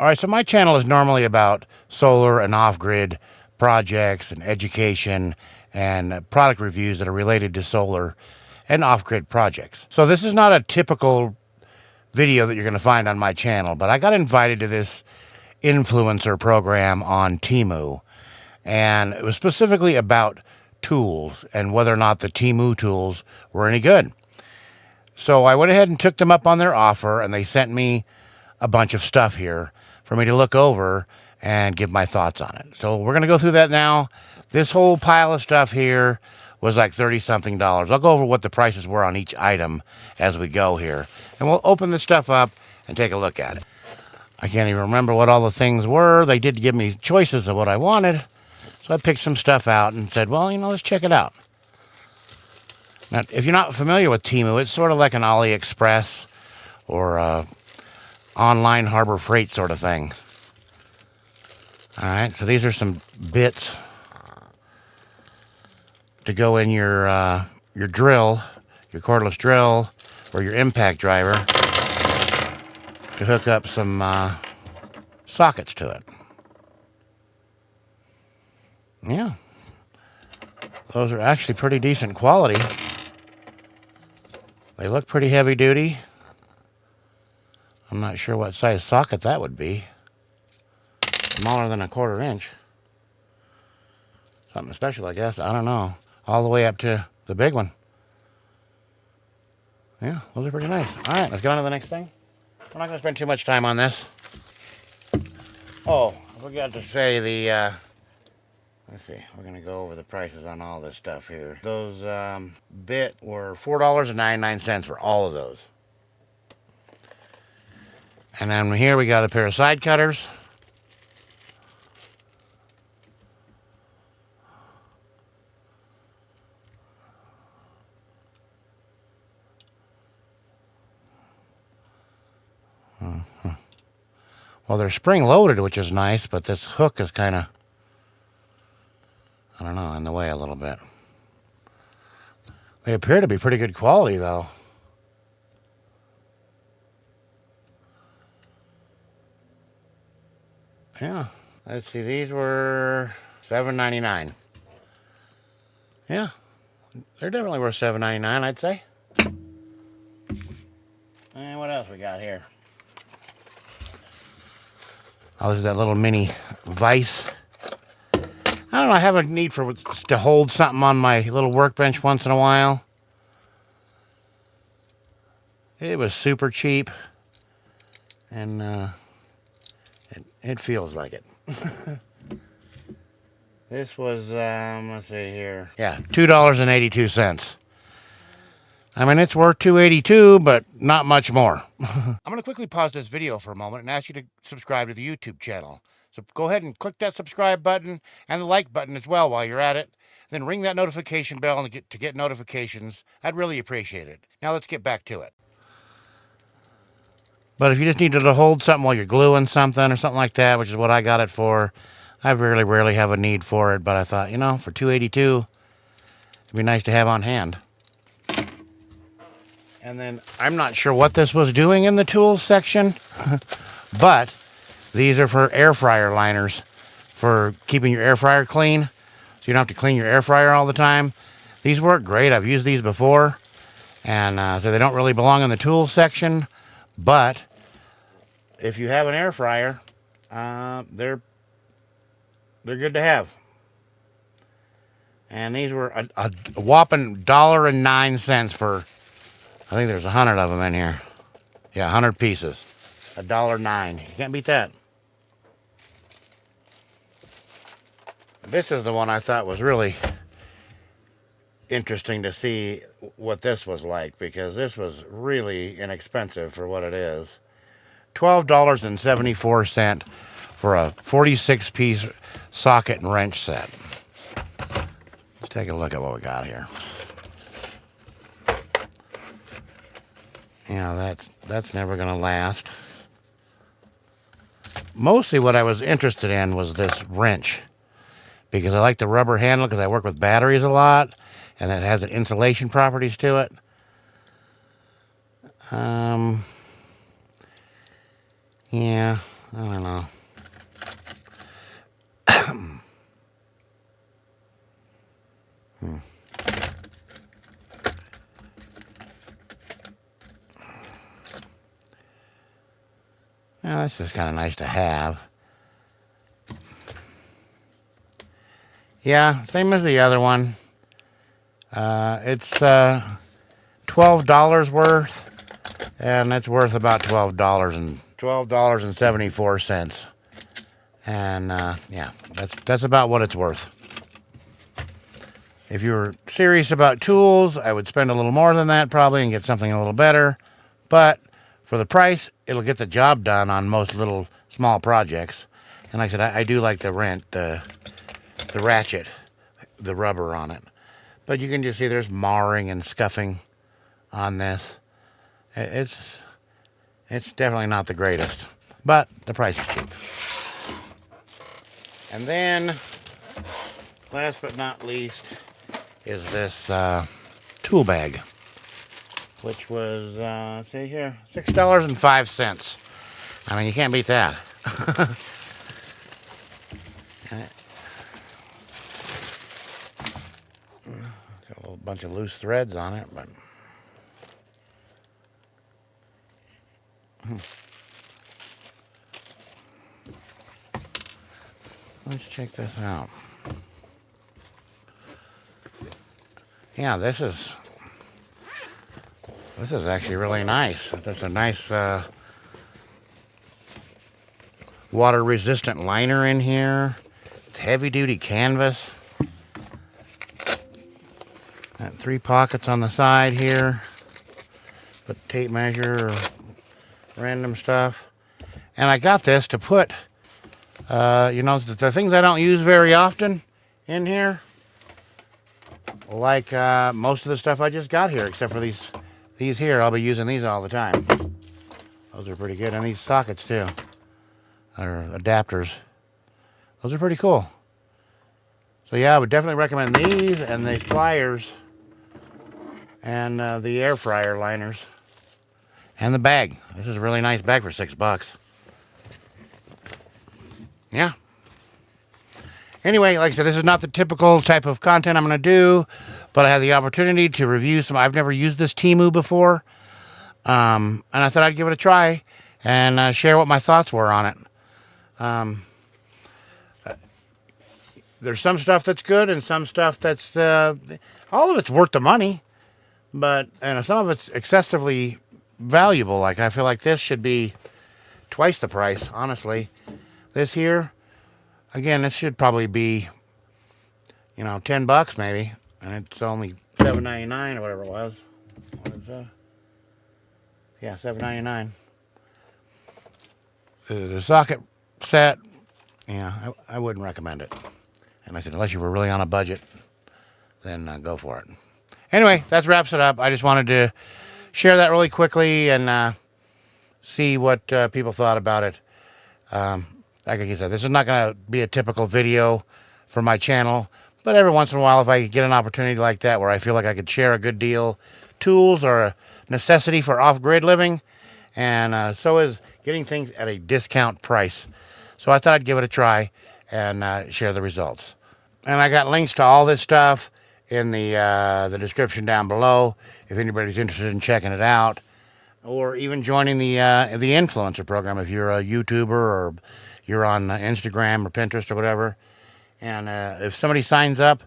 All right, so my channel is normally about solar and off-grid projects and education and product reviews that are related to solar and off-grid projects. So this is not a typical video that you're going to find on my channel, but I got invited to this influencer program on Temu, and it was specifically about tools and whether or not the Temu tools were any good. So I went ahead and took them up on their offer, and they sent me a bunch of stuff here for me to look over and give my thoughts on it. So we're going to go through that now. This whole pile of stuff here was like $30-something. I'll go over what the prices were on each item as we go here. And we'll open this stuff up and take a look at it. I can't even remember what all the things were. They did give me choices of what I wanted. So I picked some stuff out and said, well, let's check it out. Now, if you're not familiar with Temu, it's sort of like an AliExpress or online Harbor Freight sort of thing. All right, so these are some bits to go in your drill, your cordless drill, or your impact driver to hook up some sockets to it. Yeah, those are actually pretty decent quality. They look pretty heavy duty. I'm not sure what size socket that would be. Smaller than a 1/4 inch. Something special, I guess. I don't know. All the way up to the big one. Yeah, those are pretty nice. All right, let's get on to the next thing. We're not going to spend too much time on this. Oh, I forgot to say the... let's see. We're going to go over the prices on all this stuff here. Those bit were $4.99 for all of those. And then here we got a pair of side cutters. Well, they're spring loaded, which is nice, but this hook is kind of, I don't know, in the way a little bit. They appear to be pretty good quality, though. Yeah. Let's see, these were $7.99. Yeah. They're definitely worth $7.99, I'd say. And what else we got here? Oh, there's that little mini vise. I don't know, I have a need to hold something on my little workbench once in a while. It was super cheap. And it feels like it. This was, let's see here. Yeah, $2.82. I mean, it's worth $2.82, but not much more. I'm going to quickly pause this video for a moment and ask you to subscribe to the YouTube channel. So go ahead and click that subscribe button and the like button as well while you're at it. Then ring that notification bell and to get notifications. I'd really appreciate it. Now let's get back to it. But if you just needed to hold something while you're gluing something or something like that, which is what I got it for, I rarely have a need for it. But I thought, for $2.82, it'd be nice to have on hand. And then I'm not sure what this was doing in the tools section, but these are for air fryer liners for keeping your air fryer clean, so you don't have to clean your air fryer all the time. These work great. I've used these before, and so they don't really belong in the tools section, but if you have an air fryer, they're good to have. And these were a whopping $1.09 for, I think there's 100 of them in here. Yeah, 100 pieces. $1.09. You can't beat that. This is the one I thought was really interesting to see what this was like, because this was really inexpensive for what it is. $12.74 for a 46-piece socket and wrench set. Let's take a look at what we got here. Yeah, that's never going to last. Mostly what I was interested in was this wrench, because I like the rubber handle because I work with batteries a lot, and it has insulation properties to it. Yeah, I don't know. Yeah, that's just kind of nice to have. Yeah, same as the other one. It's $12 worth, and it's worth about $12.74. And yeah, that's about what it's worth. If you were serious about tools, I would spend a little more than that probably and get something a little better. But for the price, it'll get the job done on most little small projects. And like I said, I do like the Ratchet, the rubber on it. But you can just see there's marring and scuffing on this. It's definitely not the greatest, but the price is cheap. And then, last but not least, is this tool bag, which was, see here, $6.05. I mean, you can't beat that. Got a little bunch of loose threads on it, but let's check this out. Yeah, this is actually really nice. There's a nice water-resistant liner in here. It's heavy-duty canvas. Got 3 pockets on the side here. Put tape measure or random stuff. And I got this to put, you know, the things I don't use very often in here. Like most of the stuff I just got here, except for these here. I'll be using these all the time. Those are pretty good. And these sockets too, or adapters. Those are pretty cool. So yeah, I would definitely recommend these and these pliers and the air fryer liners and the bag. This is a really nice bag for $6. Yeah. Anyway, like I said, this is not the typical type of content I'm going to do, but I had the opportunity to review some. I've never used this Temu before, and I thought I'd give it a try and share what my thoughts were on it. There's some stuff that's good and some stuff that's, all of it's worth the money, but some of it's excessively valuable. Like, I feel like this should be twice the price, honestly. This here, again, this should probably be, you know, $10 maybe, and it's only $7.99 or whatever it was. What is that? Yeah, $7.99. The socket set, yeah, I wouldn't recommend it. And I said, unless you were really on a budget, then go for it. Anyway, that wraps it up. I just wanted to share that really quickly and see what people thought about it. Like I said, this is not going to be a typical video for my channel, but every once in a while, if I get an opportunity like that where I feel like I could share a good deal, tools are a necessity for off-grid living, and so is getting things at a discount price. So I thought I'd give it a try and share the results. And I got links to all this stuff in the description down below if anybody's interested in checking it out, or even joining the influencer program if you're a YouTuber or you're on Instagram or Pinterest or whatever. And if somebody signs up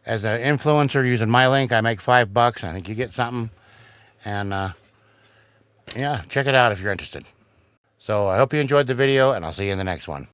as an influencer using my link, I make $5. I think you get something. And yeah, check it out if you're interested. So I hope you enjoyed the video, and I'll see you in the next one.